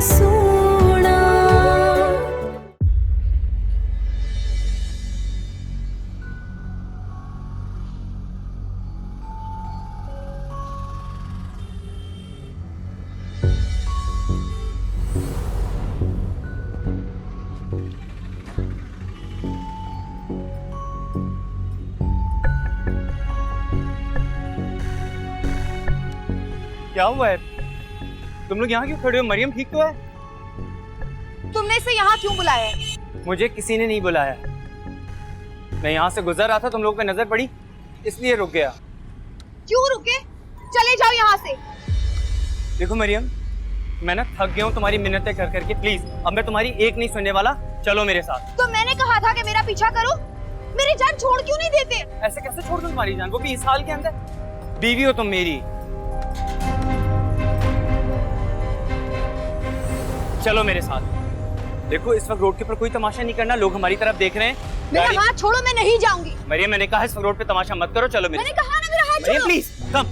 सोना। क्या हुआ है? तुम लोग यहाँ क्यों खड़े हो? मरियम ठीक तो है? तुमने इसे यहाँ क्यों बुलाया है? मुझे किसी ने नहीं बुलाया। मैं यहाँ से गुजर रहा था, तुम लोगों पे नजर पड़ी, इसलिए रुक गया। क्यों रुके? चले जाओ यहाँ से। देखो मरियम, मैं ना थक गया हूँ तुम्हारी मिन्नतें कर करके। प्लीज, अब मैं तुम्हारी एक नहीं सुनने वाला। चलो मेरे साथ। तो मैंने कहा था कि मेरा पीछा करो। मेरी जान छोड़ क्यों नहीं देते? ऐसे कैसे छोड़ दूं तुम्हारी जान, वो भी इस हाल के अंदर? बीवी हो तुम मेरी। चलो मेरे साथ। देखो इस वक्त रोड के ऊपर कोई तमाशा नहीं करना, लोग हमारी तरफ देख रहे हैं। मेरा हाथ छोड़ो, मैं नहीं जाऊंगी। मरियम मैंने कहा इस वक्त रोड पे तमाशा मत करो। चलो मैंने कहा ना, मेरा हाथ मरियम छोड़ो। Please come.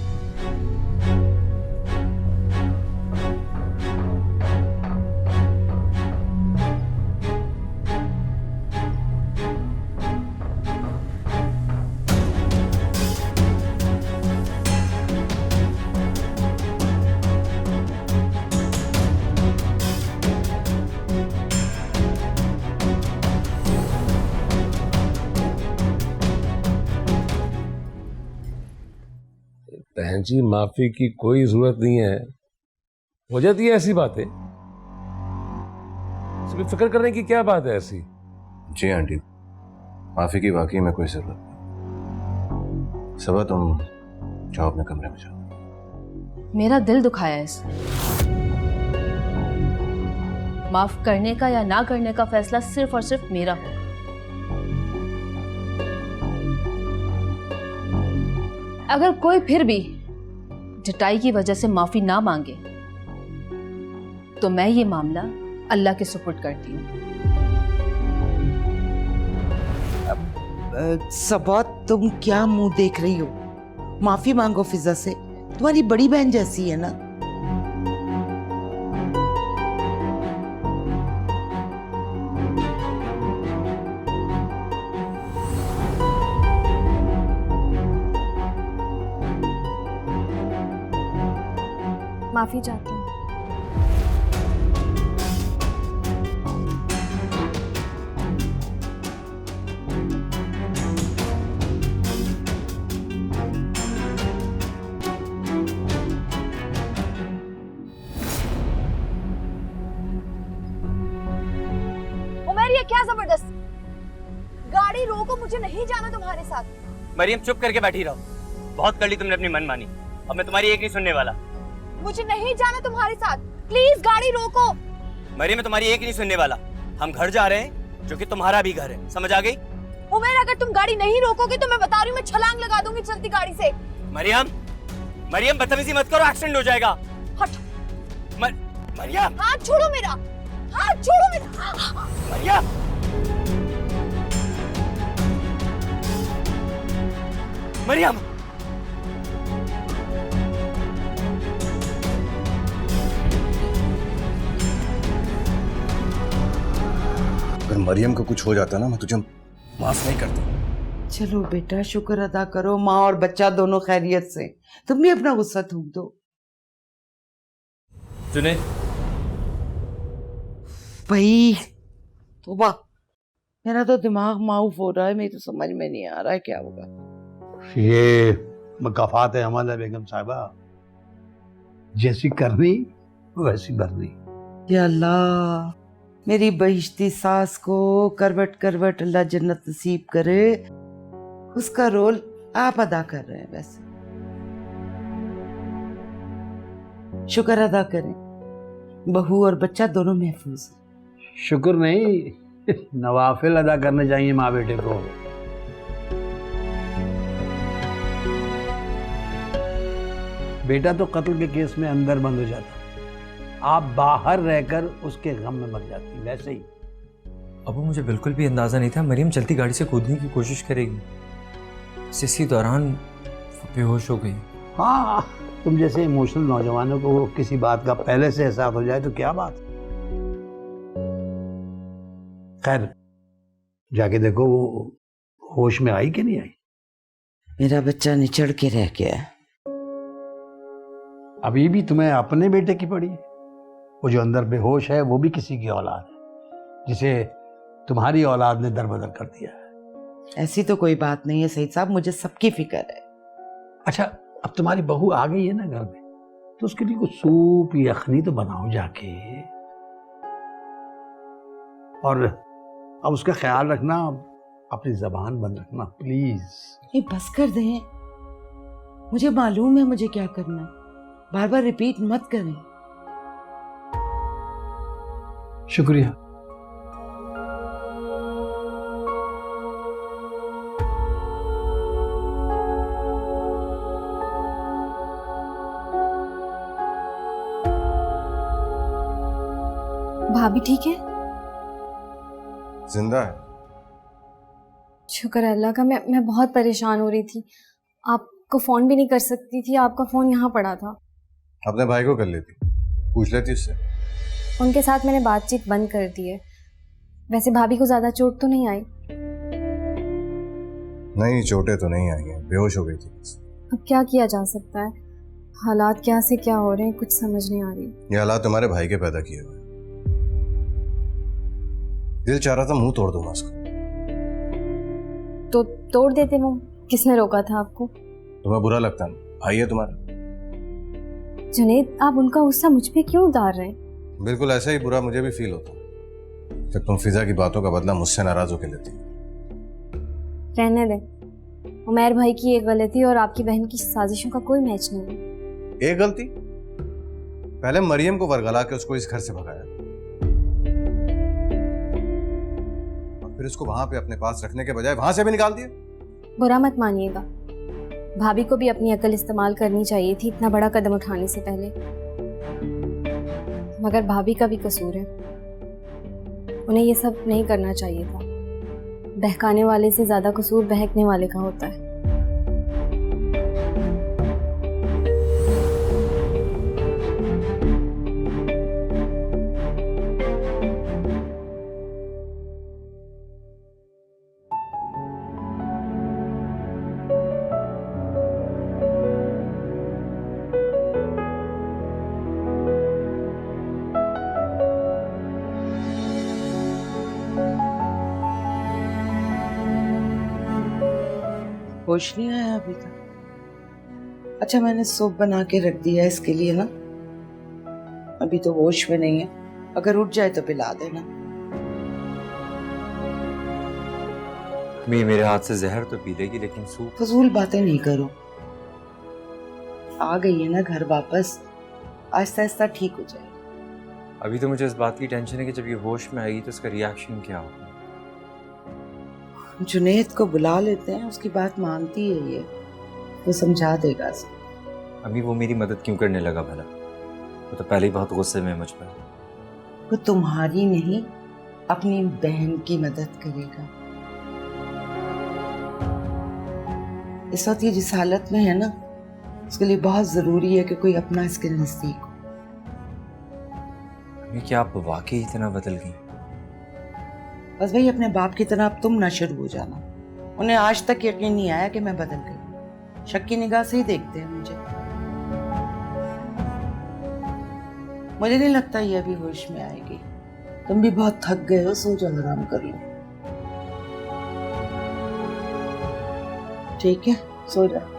बहन जी, माफी की कोई जरूरत नहीं है, हो जाती है ऐसी बातें, इसमें फिक्र करने की क्या बात है ऐसी? जी आंटी, माफी की वाकई में कोई जरूरत नहीं। सबा तुम जाओ अपने कमरे में जाओ। मेरा दिल दुखाया है इसने। माफ करने का या ना करने का फैसला सिर्फ और सिर्फ मेरा होगा। अगर कोई फिर भी जटाई की वजह से माफी ना मांगे तो मैं ये मामला अल्लाह के सुपुर्द करती हूँ। सबा, तुम क्या मुंह देख रही हो? माफी मांगो फिजा से, तुम्हारी बड़ी बहन जैसी है ना। माफी चाहती हूँ। उमर, ये क्या जबरदस्त? गाड़ी रोको, मुझे नहीं जाना तुम्हारे साथ। मरियम चुप करके बैठी रहो। बहुत कर ली तुमने अपनी मनमानी, अब मैं तुम्हारी एक नहीं सुनने वाला। मुझे नहीं जाना तुम्हारे साथ, प्लीज गाड़ी रोको। मरियम मैं तुम्हारी एक नहीं सुनने वाला। हम घर जा रहे हैं जो कि तुम्हारा भी घर है, समझ आ गई? उमर, अगर तुम गाड़ी नहीं रोकोगे तो मैं बता रही हूँ, मैं छलांग लगा दूंगी चलती गाड़ी से। मरियम, मरियम बदतमीजी मत करो, एक्सीडेंट हो जाएगा। हट। मरियम, हाथ छोड़ो मेरा, हाथ छोड़ो मेरा। मरियम, मरियम, अगर मरियम को कुछ हो जाता ना, मैं तुझे माफ नहीं करता। चलो बेटा, शुक्र अदा करो, माँ और बच्चा दोनों खैरियत से। तुम भी अपना गुस्सा थूक दो। जुने भाई तोबा, मेरा तो दिमाग माउफ हो रहा है, मेरी तो समझ में नहीं आ रहा है क्या होगा। ये मकाफात है अमल है बेगम साहिबा, जैसी करनी वैसी भरनी। या अल्लाह, मेरी बहिश्ती सास को करवट करवट अल्लाह जन्नत नसीब करे। उसका रोल आप अदा कर रहे हैं, वैसे शुक्र अदा करें, बहू और बच्चा दोनों महफूज हैं। शुक्र नहीं, नवाफिल अदा करने चाहिए माँ बेटे को। बेटा तो कत्ल के केस में अंदर बंद हो जाता, आप बाहर रहकर उसके गम में मर जाती। वैसे ही अब मुझे बिल्कुल भी अंदाज़ा नहीं था मरियम चलती गाड़ी से कूदने की कोशिश करेगी। इसी दौरान वो बेहोश हो गई। हाँ, तुम जैसे इमोशनल नौजवानों को किसी बात का पहले से एहसास हो जाए तो क्या बात। खैर, जाके देखो वो होश में आई कि नहीं आई। मेरा बच्चा निचड़ के रह गया है। अभी भी तुम्हें अपने बेटे की पड़ी है। वो जो अंदर बेहोश है वो भी किसी की औलाद है, जिसे तुम्हारी औलाद ने दरबदर कर दिया है। ऐसी तो कोई बात नहीं है सईद साहब, मुझे सबकी फिक्र है। अच्छा, अब तुम्हारी बहू आ गई है ना घर में, तो उसके लिए कुछ सूप यखनी तो बनाओ जाके, और अब उसका ख्याल रखना, अपनी जबान बंद रखना प्लीज। ये बस कर दें, मुझे मालूम है मुझे क्या करना है, बार बार रिपीट मत करें। शुक्रिया। भाभी ठीक है? जिंदा है। शुक्र अल्लाह का। मैं बहुत परेशान हो रही थी, आपको फ़ोन भी नहीं कर सकती थी, आपका फ़ोन यहाँ पड़ा था। अपने भाई को कर लेती, पूछ लेती उससे। उनके साथ मैंने बातचीत बंद कर दी है। वैसे भाभी को ज़्यादा चोट तो नहीं आई? नहीं, चोटें तो नहीं आई हैं, बेहोश हो गई थी। अब क्या किया जा सकता है, हालात क्या से क्या हो रहे हैं कुछ समझ नहीं आ रही। ये हालात तुम्हारे भाई के पैदा किए हुए। दिल चाह रहा था मुंह तोड़ दूंगा उसका। तो तोड़ देते मुंह, किसने रोका था आपको? तुम्हें बुरा लगता ना, भाई है तुम्हारा। जुनेद, आप उनका गुस्सा मुझ पे क्यों उतार रहे हैं? बिल्कुल ऐसा ही बुरा मुझे भी फील होता है जब तुम फिजा की बातों का बदला मुझसे नाराज होकर लेती। रहने दें, उमैर भाई की एक गलती और आपकी बहन की साजिशों का कोई मैच नहीं है। एक गलती? पहले मरियम को वरगला के उसको इस घर से भगाया, और फिर उसको वहां पे अपने पास रखने के बजाय वहां से भी निकाल दिया। बुरा मत मानिएगा, भाभी को भी अपनी अकल इस्तेमाल करनी चाहिए थी इतना बड़ा कदम उठाने से पहले। मगर भाभी का भी कसूर है, उन्हें ये सब नहीं करना चाहिए था। बहकाने वाले से ज्यादा कसूर बहकने वाले का होता है। होश नहीं आया अभी तक? अच्छा, मैंने सूप बना के रख दिया इसके लिए ना, अभी तो होश में नहीं है, अगर उठ जाए तो पिला देना। मेरे हाथ से जहर तो पी लेगी, लेकिन सूप? फजूल बातें नहीं करो, आ गई है ना घर वापस, आहिस्ता आहिस्ता ठीक हो जाएगी। अभी तो मुझे इस बात की टेंशन है कि जब ये होश में आएगी तो उसका रिएक्शन क्या होगा। जुनेद को बुला लेते हैं, उसकी बात मानती है ये, वो समझा देगा। अम्मी, वो मेरी मदद क्यों करने लगा भला? वो तो पहले ही बहुत गुस्से में मुझ पर। वो तुम्हारी नहीं, अपनी बहन की मदद करेगा। इस वक्त ये जिस हालत में है ना, उसके लिए बहुत जरूरी है कि कोई अपना इसके नजदीक हो। अम्मी, क्या आप वाकई इतना बदल गई? बस भाई, अपने बाप की तरह अब तुम ना शुरू हो जाना। उन्हें आज तक यकीन नहीं आया कि मैं बदल गई, शक की निगाह से ही देखते हैं मुझे। मुझे नहीं लगता ये अभी होश में आएगी। तुम भी बहुत थक गए हो, सो जाओ, आराम कर लो। ठीक है, सो जाओ।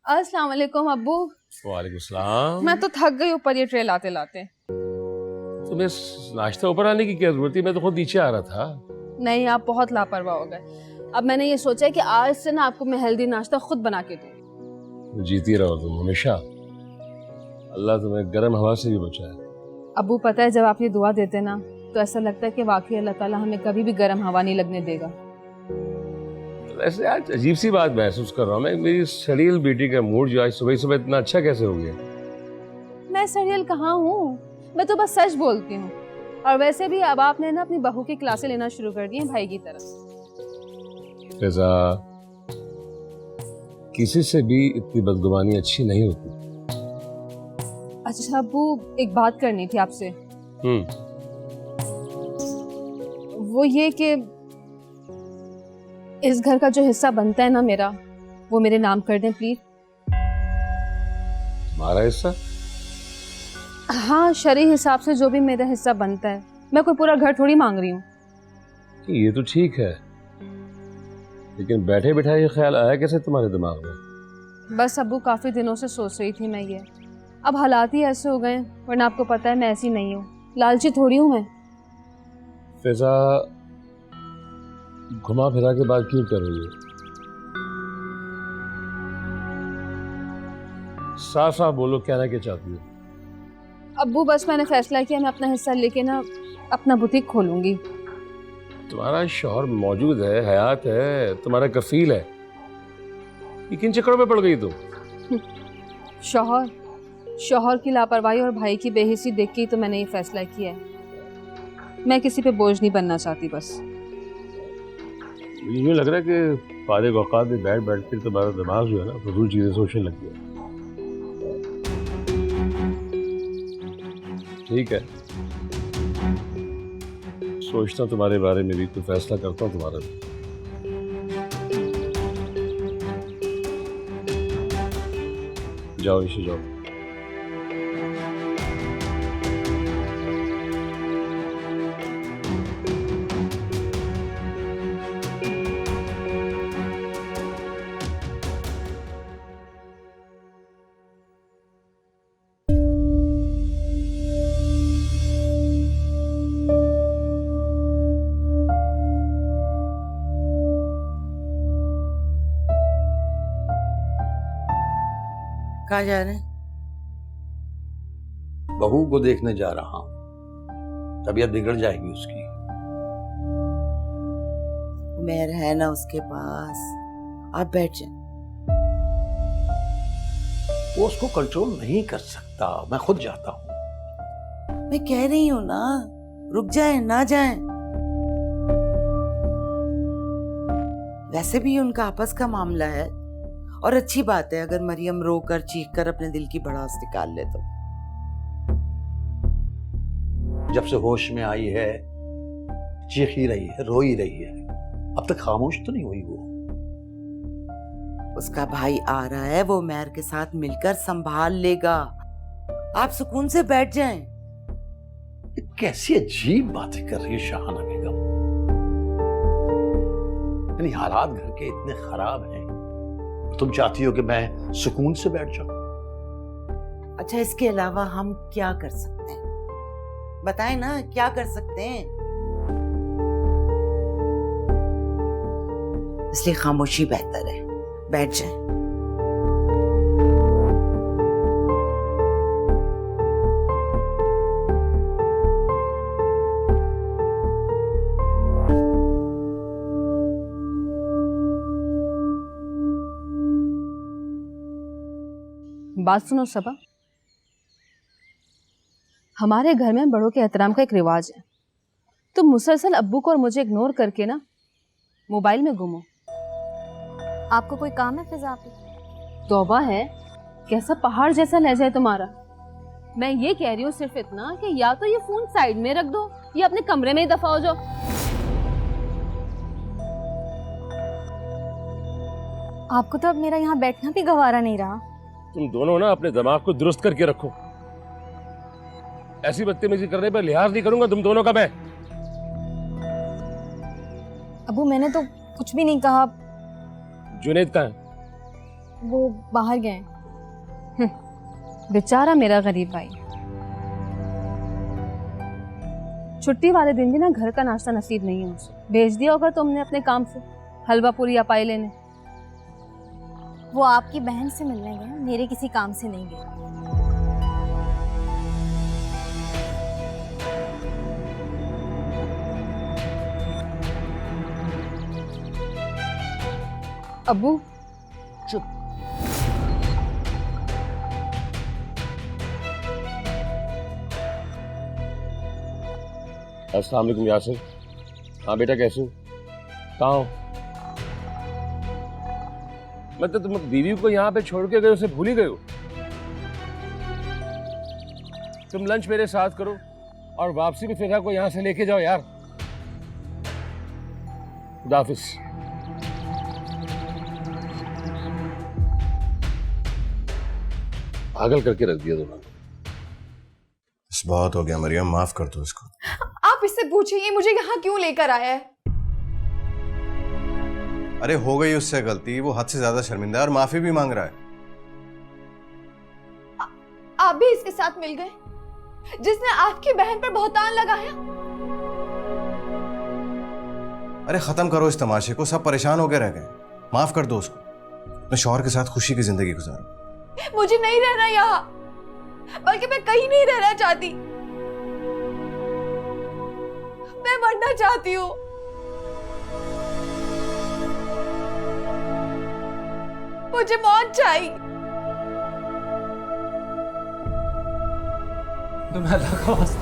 अस्सलाम वालेकुम अब्बू। वालेकुम सलाम। मैं तो थक गई ऊपर ये ट्रे लाते लाते। तुम्हें नाश्ता ऊपर आने की क्या जरूरत थी, मैं तो खुद नीचे आ रहा था। नहीं, आप बहुत लापरवाह हो गए। अब मैंने ये सोचा है कि आज से ना आपको मैं हेल्दी नाश्ता खुद बना के दूँ। जीती रहो तुम हमेशा, अल्लाह तुम्हें गर्म हवा से भी बचाए। अब्बू, पता है जब आप ये दुआ देते ना तो ऐसा लगता है कि वाकई अल्लाह ताला हमें कभी भी गर्म हवा नहीं लगने देगा। वैसे आज अजीब सी बात महसूस कर रहा हूँ मैं, मेरी सड़ील बेटी का मूड जो आज सुबह सुबह इतना अच्छा कैसे हो गया? मैं सरियल कहाँ हूँ, मैं तो बस सच बोलती हूँ। और वैसे भी अब आपने ना अपनी बहू की क्लासें लेना शुरू कर दी हैं भाई की तरफ। फिजा, किसी से भी इतनी बदगुमानी अच्छी नहीं होती। अच्छा अब्बू, एक बात करनी थी आपसे। वो ये कि इस घर का जो हिस्सा बनता है ना मेरा, वो मेरे नाम कर दें प्लीज। तुम्हारा हिस्सा? हाँ, शरई हिसाब से जो भी मेरा हिस्सा बनता है। मैं कोई पूरा घर थोड़ी मांग रही हूँ। ये तो ठीक है, लेकिन बैठे बैठाए ये ख्याल आया कैसे तुम्हारे दिमाग में? बस अब्बू, काफी दिनों से सोच रही थी मैं ये। अब हालात ही ऐसे हो गए, वरना आपको पता है मैं ऐसी नहीं हूँ, लालची थोड़ी हूँ मैं। फिजा, घुमा फिरा के बात क्यों कर रही है? साफ साफ बोलो, कहना क्या चाहती हो? अब्बू बस मैंने फैसला किया, मैं अपना हिस्सा लेके ना अपना बुटीक खोलूंगी। तुम्हारा शौहर मौजूद है, हयात है, तुम्हारा कफील है, ये किन चक्करों में पड़ गई तुम? शौहर की लापरवाही और भाई की बेहिसी देख के ही तो मैंने ये फैसला किया है। मैं किसी पे बोझ नहीं बनना चाहती। बस मुझे लग रहा है कि फारिग औकात में बैठ बैठ के तुम्हारा दिमाग जो है ना फजूल चीजें सोचने लग गया। ठीक है, सोचता हूँ तुम्हारे बारे में भी, कोई फैसला करता हूँ तुम्हारा भी। जाओ नीचे जाओ। कहाँ जा रहे हैं? बहू को देखने जा रहा हूं, तबीयत बिगड़ जाएगी उसकी। उमेर है ना उसके पास, आप बैठ जाए। वो उसको कंट्रोल नहीं कर सकता, मैं खुद जाता हूं। मैं कह रही हूँ ना, रुक जाए ना जाए। वैसे भी उनका आपस का मामला है, और अच्छी बात है अगर मरियम रोकर चीख कर अपने दिल की भड़ास निकाल ले तो। जब से होश में आई है चीख ही रही है, रो ही रही है, अब तक खामोश तो नहीं हुई वो। उसका भाई आ रहा है, वो उमैर के साथ मिलकर संभाल लेगा। आप सुकून से बैठ जाएं। कैसी अजीब बातें कर रही है शाहाना बेगम। यानी हालात घर के इतने खराब हैं, तुम चाहती हो कि मैं सुकून से बैठ जाऊं? अच्छा, इसके अलावा हम क्या कर सकते हैं? बताएं ना, क्या कर सकते हैं? इसलिए खामोशी बेहतर है, बैठ जाएं। बात सुनो सबा, हमारे घर में बड़ों के एहतराम का एक रिवाज है। तुम मुसलसल अब्बू को और मुझे इग्नोर करके ना मोबाइल में गुमो। आपको कोई काम है फिजा? आप तौबा है, कैसा पहाड़ जैसा लहजा है तुम्हारा। मैं ये कह रही हूँ सिर्फ इतना कि या तो ये फोन साइड में रख दो या अपने कमरे में ही दफा हो जाओ। आपको तो अब मेरा यहाँ बैठना भी गवारा नहीं रहा। तुम दोनों ना अपने दिमाग को दुरुस्त करके रखो। ऐसी बदतमीजी करने पर लिहाज नहीं करूंगा तुम दोनों का मैं। अबू, मैंने तो कुछ भी नहीं कहा। जुनेद कहाँ है? वो बाहर गए। बेचारा मेरा गरीब भाई, छुट्टी वाले दिन भी ना घर का नाश्ता नसीब नहीं है उसे। भेज दिया होगा तुमने अपने काम से हलवा पूरी या पाई लेने। वो आपकी बहन से मिलने गए, मेरे किसी काम से नहीं गए। अबू चुप। अस्सलाम वालेकुम यासिर। हाँ बेटा, कैसे हो? कहाँ हो? मतलब तुम बीवी को यहाँ पे छोड़ के गए, उसे भूल ही गए हो? तुम लंच मेरे साथ करो और वापसी में फिजा को यहाँ से लेके जाओ यार। खुदा हाफिज। पागल करके रख दिया दोनों। बस बहुत हो गया मरियम, माफ कर दो इसको। आप इससे पूछिए ये मुझे यहाँ क्यों लेकर आया है। अरे हो गई उससे गलती, वो हद से ज्यादा शर्मिंदा है और माफी भी मांग रहा है। आप भी इसके साथ मिल गए जिसने आपकी बहन पर बहुतान लगाया। अरे खत्म करो इस तमाशे को, सब परेशान होकर रह गए। माफ कर दो उसको, अपने शौहर के साथ खुशी की जिंदगी गुजारो। मुझे नहीं रहना यहाँ, बल्कि मैं कहीं नहीं रहना चाहती। मैं मरना चाहती हूँ। मुझे मौत चाहिए। तुम्हें अल्लाह का वास्ता,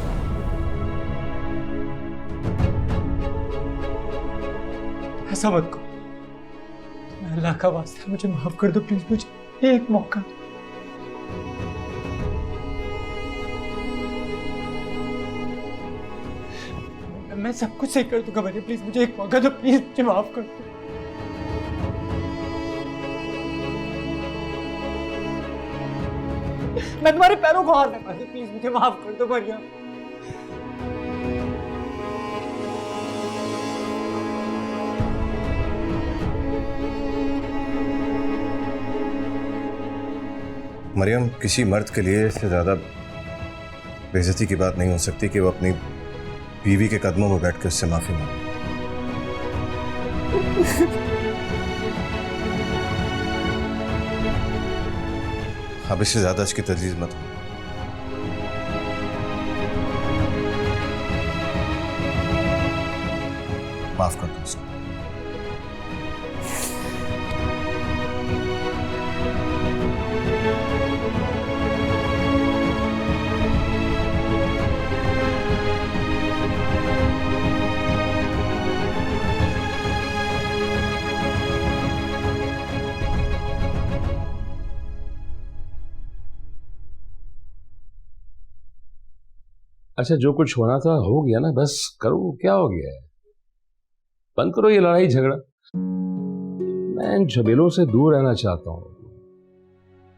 ऐसा मत करो। तुम्हें अल्लाह का वास्ता मुझे माफ कर दो प्लीज, मुझे एक मौका। मैं सब कुछ सही कर दूंगा मरियम, प्लीज मुझे एक मौका दो, प्लीज मुझे माफ कर दो। मैं तुम्हारे पैरों को हाथ लगा दूं, प्लीज मुझे माफ कर दो मरियम। मरियम, किसी मर्द के लिए इससे ज्यादा बेइज्जती की बात नहीं हो सकती कि वो अपनी बीवी के कदमों में बैठकर उससे माफी मांगे। अब इससे ज्यादा इसकी तजवीज मत हो। माफ कर दो उसको। अच्छा, जो कुछ होना था हो गया ना, बस करो। क्या हो गया है? बंद करो ये लड़ाई झगड़ा। मैं इन झमेलों से दूर रहना चाहता हूँ।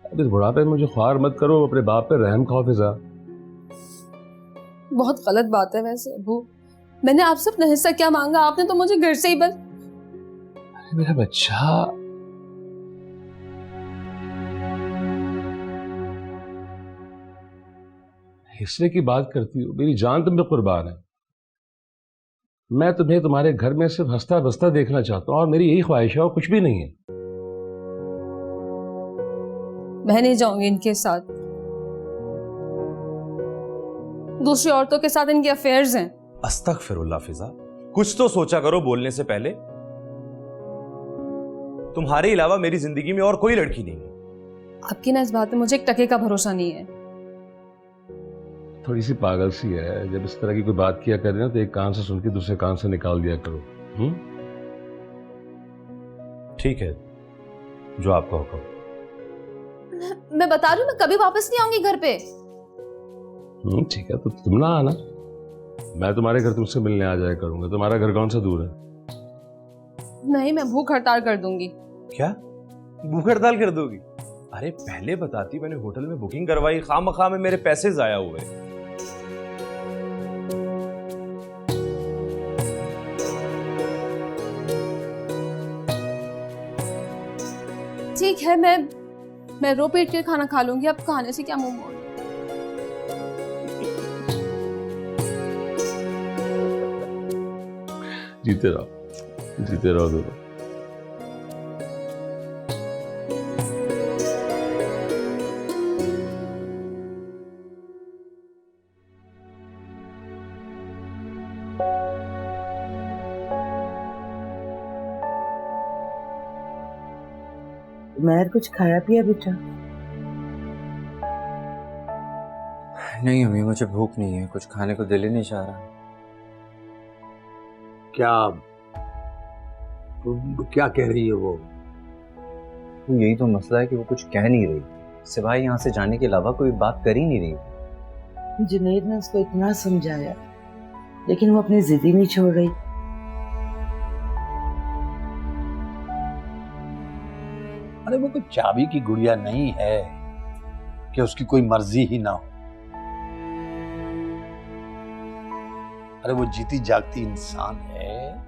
अब इस बुढ़ापे में मुझे ख्वार मत करो। अपने बाप पे रहम खाओ फिजा। बहुत गलत बात है वैसे अबू। मैंने आपसे अपना हिस्सा क्या मांगा? आपने तो मुझे घर से ही बस। अरे मेरा बच्चा, हिस्से की बात करती हूँ? मेरी जान तुम पे कुर्बान है। मैं तुम्हें तुम्हारे घर में सिर्फ हंसता बसता देखना चाहता हूँ और मेरी यही ख्वाहिश है और कुछ भी नहीं है। मैं नहीं जाऊंगी इनके साथ। दूसरी औरतों के साथ इनके अफेयर्स हैं। अस्तगफिरुल्लाह फिजा, कुछ तो सोचा करो बोलने से पहले। तुम्हारे अलावा मेरी जिंदगी में और कोई लड़की नहीं है। आपकी ना इस बात में मुझे एक टके का भरोसा नहीं है। थोड़ी सी पागल सी है। जब इस तरह की कोई बात किया करे ना तो एक कान से सुन के दूसरे कान से निकाल दिया करो। ठीक है, जो आपका हुक्म। मैं बता रही हूँ, मैं कभी वापस नहीं आऊंगी घर पे। ठीक है, तो तुम ना आना, मैं तुम्हारे घर तुमसे मिलने आ जाया करूंगा। तुम्हारा घर कौन सा दूर है? नहीं, मैं भूख हड़ताल कर दूंगी। क्या भूख हड़ताल कर दोगी? अरे पहले बताती, मैंने होटल में बुकिंग करवाई, खामखा में मेरे पैसे जाया हुए। ठीक है, मैं रो पेट के खाना खा लूंगी। अब खाने से क्या मुंह मोड़। जीते रहो, जीते रहो दोनों। उमैर कुछ खाया पिया बेटा? नहीं अम्मी, मुझे भूख नहीं है, कुछ खाने को दिल ही नहीं चाह रहा। क्या कह रही है वो? तो यही तो मसला है कि वो कुछ कह नहीं रही, सिवाय यहाँ से जाने के अलावा कोई बात कर ही नहीं रही। जुनैद ने उसको इतना समझाया, लेकिन वो अपनी जिद ही नहीं छोड़ रही। अरे वो कोई चाबी की गुड़िया नहीं है कि उसकी कोई मर्जी ही ना हो। अरे वो जीती जागती इंसान है।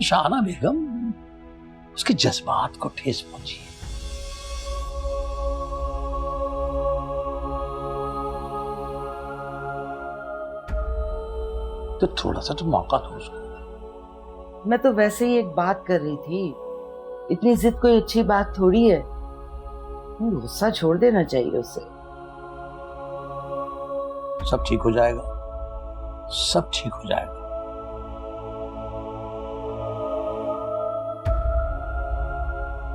शाहना बेगम उसके जज्बात को ठेस पहुंची है। तो थोड़ा सा तो मौका दो उसको। मैं तो वैसे ही एक बात कर रही थी, इतनी जिद कोई अच्छी बात थोड़ी है। गुस्सा छोड़ देना चाहिए उसे। सब ठीक हो जाएगा, सब ठीक हो जाएगा।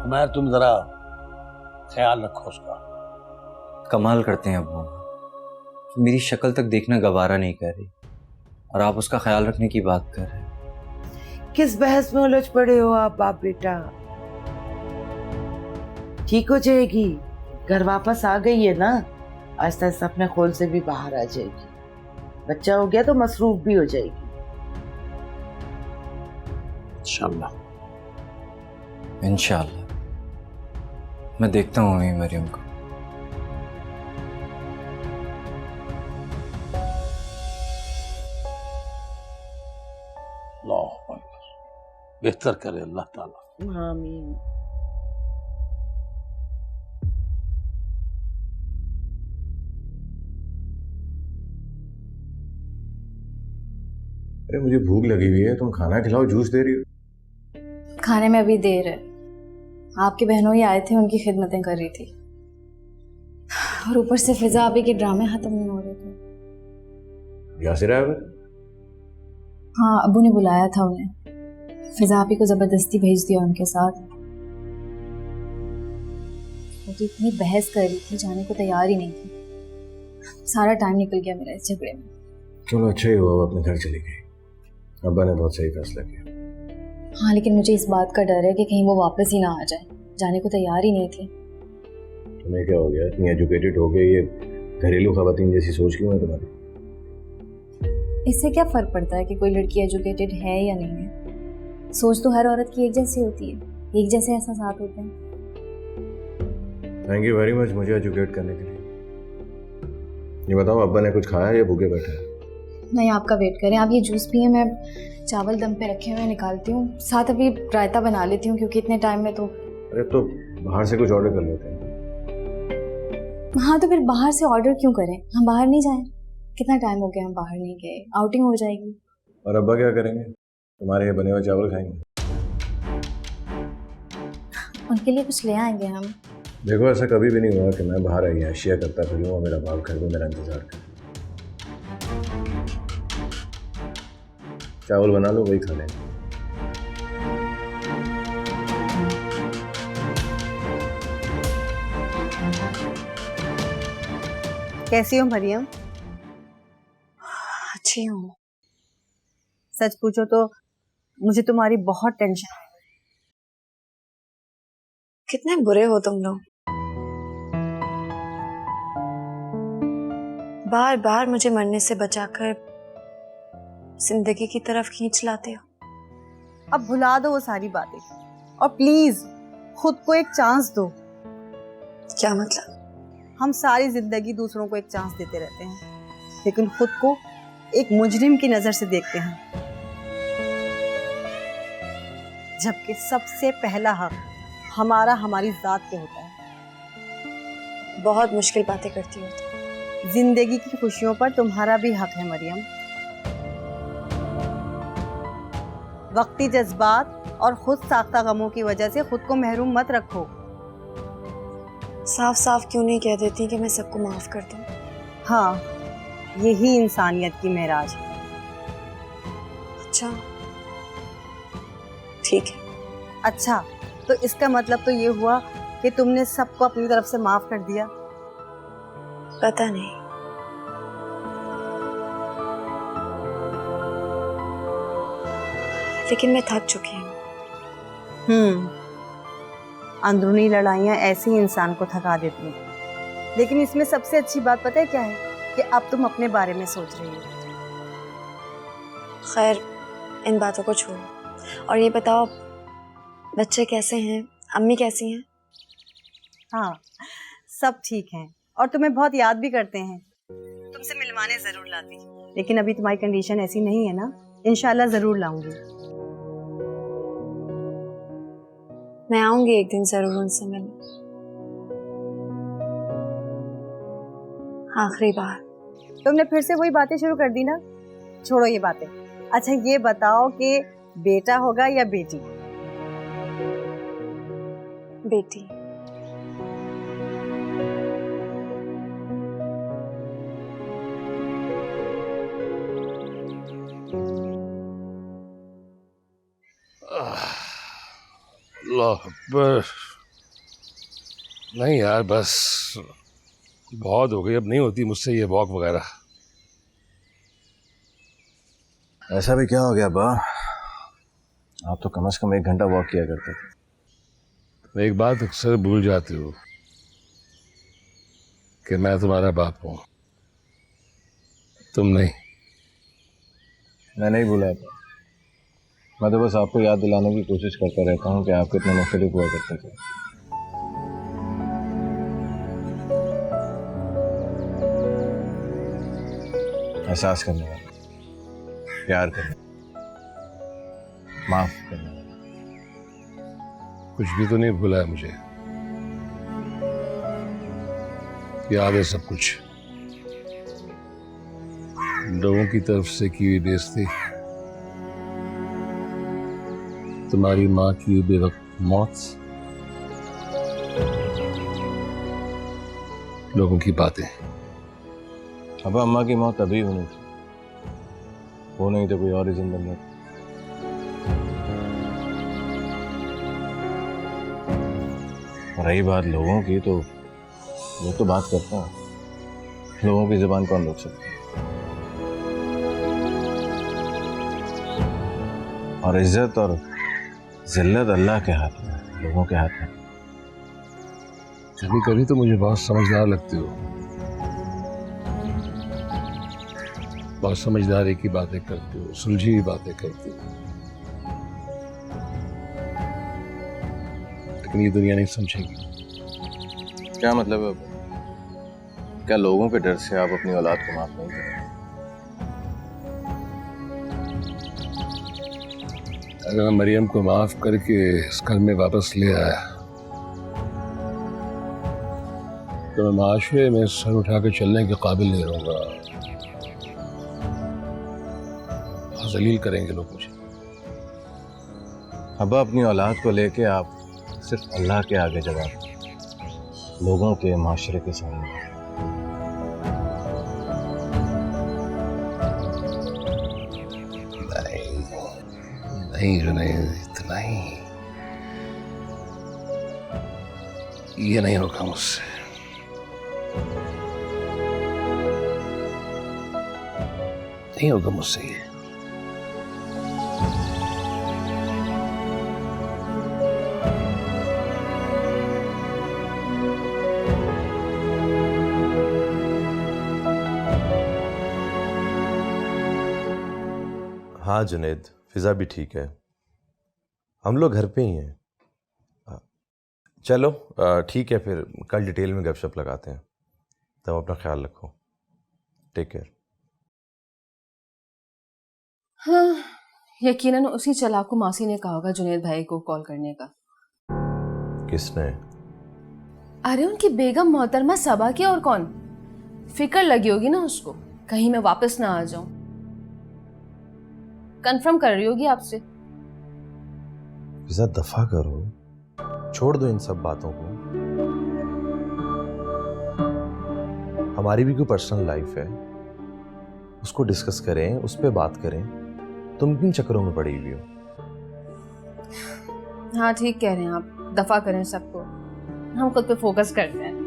उमैर तुम जरा ख्याल रखो उसका। कमाल करते हैं अब्बू, मेरी शक्ल तक देखना गवारा नहीं कर रही और आप उसका ख्याल रखने की बात कर रहे हैं। किस बहस में उलझ पड़े हो आप बाप बेटा? ठीक हो जाएगी, घर वापस आ गई है ना, आहिस्ता आहिस्ता अपने खोल से भी बाहर आ जाएगी। बच्चा हो गया तो मसरूफ भी हो जाएगी। इंशाल्लाह। इंशाल्लाह। मैं देखता हूँ अम्मी मरियम को। अल्लाह बेहतर करे अल्लाह ताला। आमीन। अरे मुझे भूख लगी हुई है, तुम खाना खिलाओ, जूस दे रही हो। खाने में अभी देर है, आपके बहनों ही आए थे, उनकी खिदमतें कर रही थी, और ऊपर से फिजा अभी के ड्रामे खत्म नहीं हो रहे थे। यासिर आया? हाँ, अबू ने बुलाया था उन्हें, फिजा आपी को जबरदस्ती भेज दिया उनके साथ। वो तो इतनी बहस कर रही थी, जाने को तैयार ही नहीं थी। सारा टाइम निकल गया मेरा इस झगड़े में। चलो अच्छा ही हुआ वो अपने घर चली गई, अब्बा ने बहुत सही फैसला किया। हाँ, लेकिन मुझे इस बात का डर है कि कहीं वो वापस ही ना आ जाए, जाने को तैयार ही नहीं थी। तुम्हें क्या हो गया? इतनी एजुकेटेड हो गई, ये घरेलू खवातीन जैसी सोच क्यों है तुम्हारी? इससे क्या फर्क पड़ता है कि कोई लड़की एजुकेटेड है या नहीं है? सोच तो हर औरत की एक जैसी होती है, एक जैसे एहसास होते हैं। थैंक यू वेरी मच मुझे एजुकेट करने के लिए। ये बताओ, अब्बा ने कुछ खाया या भूखे बैठे हैं? नहीं, आपका वेट करें, आप ये जूस पिए, मैं चावल दम पे रखे हुए निकालती हूँ, साथ अभी रायता बना लेती हूँ, क्योंकि इतने टाइम में तो। अरे तो बाहर से कुछ ऑर्डर कर लेते हैं। हाँ, तो फिर बाहर से ऑर्डर क्यों करें? हम बाहर नहीं जाएं? कितना टाइम हो गया हम बाहर नहीं गए, आउटिंग हो जाएगी। और अब्बा क्या करेंगे? तुम्हारे ये बने हुए चावल खाएंगे? उनके लिए कुछ ले आएंगे हम। देखो, ऐसा कभी भी नहीं हुआ कि मैं बाहर आई आशिया करता फिरूँ और मेरा बाप घर में मेरा इंतजार करे। चावल बना लो, वही खा लेंगे। कैसी हो मरियम? अच्छी हूँ। सच पूछो तो मुझे तुम्हारी बहुत टेंशन है। कितने बुरे हो तुम लोग, बार बार मुझे मरने से बचाकर जिंदगी की तरफ खींच लाते हो। अब भुला दो वो सारी बातें और प्लीज खुद को एक चांस दो। क्या मतलब? हम सारी जिंदगी दूसरों को एक चांस देते रहते हैं, लेकिन खुद को एक मुजरिम की नजर से देखते हैं, जबकि सबसे पहला हक हमारा हमारी जात पे होता है। बहुत मुश्किल बातें करती हो। जिंदगी की खुशियों पर तुम्हारा भी हक है मरियम। वक्ती जज्बात और खुद साख्ता गमों की वजह से खुद को महरूम मत रखो। साफ साफ क्यों नहीं कह देती कि मैं सबको माफ कर दूं? हाँ, यही इंसानियत की महराज है। अच्छा, ठीक है। अच्छा, तो इसका मतलब तो ये हुआ कि तुमने सबको अपनी तरफ से माफ कर दिया? पता नहीं, लेकिन मैं थक चुकी हूँ। अंदरूनी लड़ाइयाँ ऐसे ही इंसान को थका देती हैं। लेकिन इसमें सबसे अच्छी बात पता है क्या है? कि अब तुम अपने बारे में सोच रही हो। खैर, इन बातों को छोड़ो और ये बताओ, बच्चे कैसे हैं, अम्मी कैसी हैं? हाँ, सब ठीक हैं और तुम्हें बहुत याद भी करते हैं। तुमसे मिलवाने जरूर लाती, लेकिन अभी तुम्हारी कंडीशन ऐसी नहीं है ना। इंशाल्लाह जरूर लाऊंगी। मैं आऊंगी एक दिन जरूर उनसे मिलने। आखिरी बार। तुमने फिर से वही बातें शुरू कर दी ना। छोड़ो ये बातें। अच्छा ये बताओ कि बेटा होगा या बेटी? बेटी। अल्लाह अकबर। नहीं यार, बस बहुत हो गई, अब नहीं होती मुझसे ये वॉक वगैरह। ऐसा भी क्या हो गया बा? आप तो कम से कम 1 घंटा वॉक किया करते थे। एक बात अक्सर भूल जाती हो कि मैं तुम्हारा बाप हूं, तुम नहीं। मैं नहीं भूला था। मैं तो बस आपको याद दिलाने की कोशिश करता रहता हूँ कि आप कितने मुख्तलिफ हुआ करते थे। एहसास करने वाला, प्यार करने, माफ करने वाला। कुछ भी तो नहीं भूला है मुझे, याद है सब कुछ। लोगों की तरफ से की हुई बेइज्जती, तुम्हारी माँ की बेवक्त मौत, लोगों की बातें। अब अम्मा की मौत तभी होनी थी, वो नहीं तो कोई और ही जिंदा नहीं। रही बात लोगों की, तो वो तो बात करते हैं। लोगों की जुबान कौन रोक सकता है? और इज्जत और जिल्लत अल्लाह के हाथ में, लोगों के हाथ में। कभी कभी तो मुझे बहुत समझदार लगती हो, बहुत समझदारी की बातें करती हो, सुलझी हुई बातें करती हो, लेकिन ये दुनिया नहीं समझेगी। क्या मतलब है? क्या लोगों के डर से आप अपनी औलाद को माफ नहीं करें? अगर मैं मरियम को माफ करके इस घर में वापस ले आया तो मैं माशरे में सर उठा के चलने के काबिल नहीं रहूंगा। जलील करेंगे लोग मुझे। अब अपनी औलाद को लेके आप सिर्फ अल्लाह के आगे जवाब, लोगों के माशरे के सामने। नहीं जुनैद, इतना ही, ये नहीं होगा मुझसे। नहीं होगा मुझसे ये। हाँ जुनैद, फिजा भी ठीक है, हम लोग घर पे ही हैं। चलो ठीक है, फिर कल डिटेल में गपशप लगाते हैं। तुम अपना ख्याल रखो, टेक केयर। हाँ, यकीनन उसी चालाकू मासी ने कहा होगा जुनैद भाई को कॉल करने का। किसने? अरे उनकी बेगम मोहतरमा सबा की, और कौन। फिक्र लगी होगी ना उसको, कहीं मैं वापस ना आ जाऊं। कंफर्म कर रही होगी आपसे। फिजा दफा करो, छोड़ दो इन सब बातों को। हमारी भी कोई पर्सनल लाइफ है, उसको डिस्कस करें, उस पर बात करें। तुम किन चक्करों में पड़ी हुई हो? हाँ ठीक कह रहे हैं आप, दफा करें सबको। हम खुद पे फोकस करते हैं।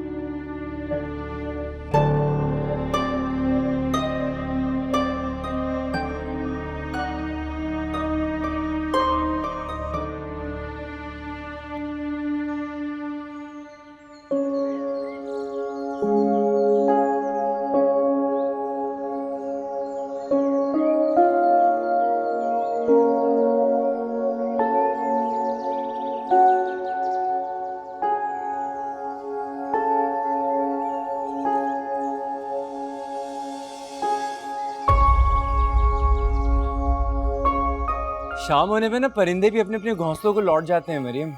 शाम होने पे ना परिंदे भी अपने अपने घोंसलों को लौट जाते हैं मरियम।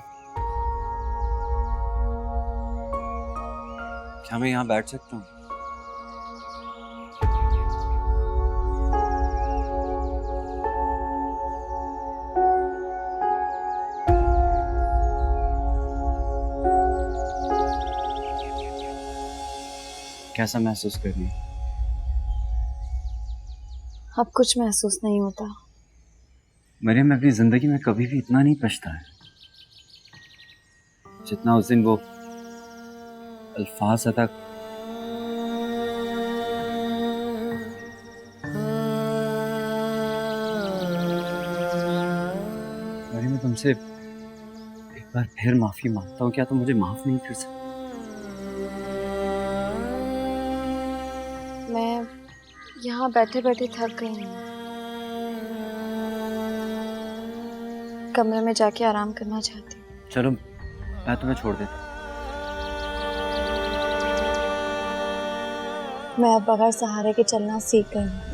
क्या मैं यहाँ बैठ सकता हूँ? कैसा महसूस कर रही है? अब कुछ महसूस नहीं होता। मरियम, मैं अपनी जिंदगी में कभी भी इतना नहीं पछताया जितना उस दिन वो अल्फाज अदा। मरियम, मैं तुमसे एक बार फिर माफी मांगता हूँ, क्या तुम मुझे माफ नहीं कर सकते? मैं यहाँ बैठे बैठे थक गई हूँ। कमरे में जाके आराम करना चाहती हूँ। चलो मैं तुम्हें छोड़ देता हूँ। मैं अब बगैर सहारे के चलना सीख गई हूँ।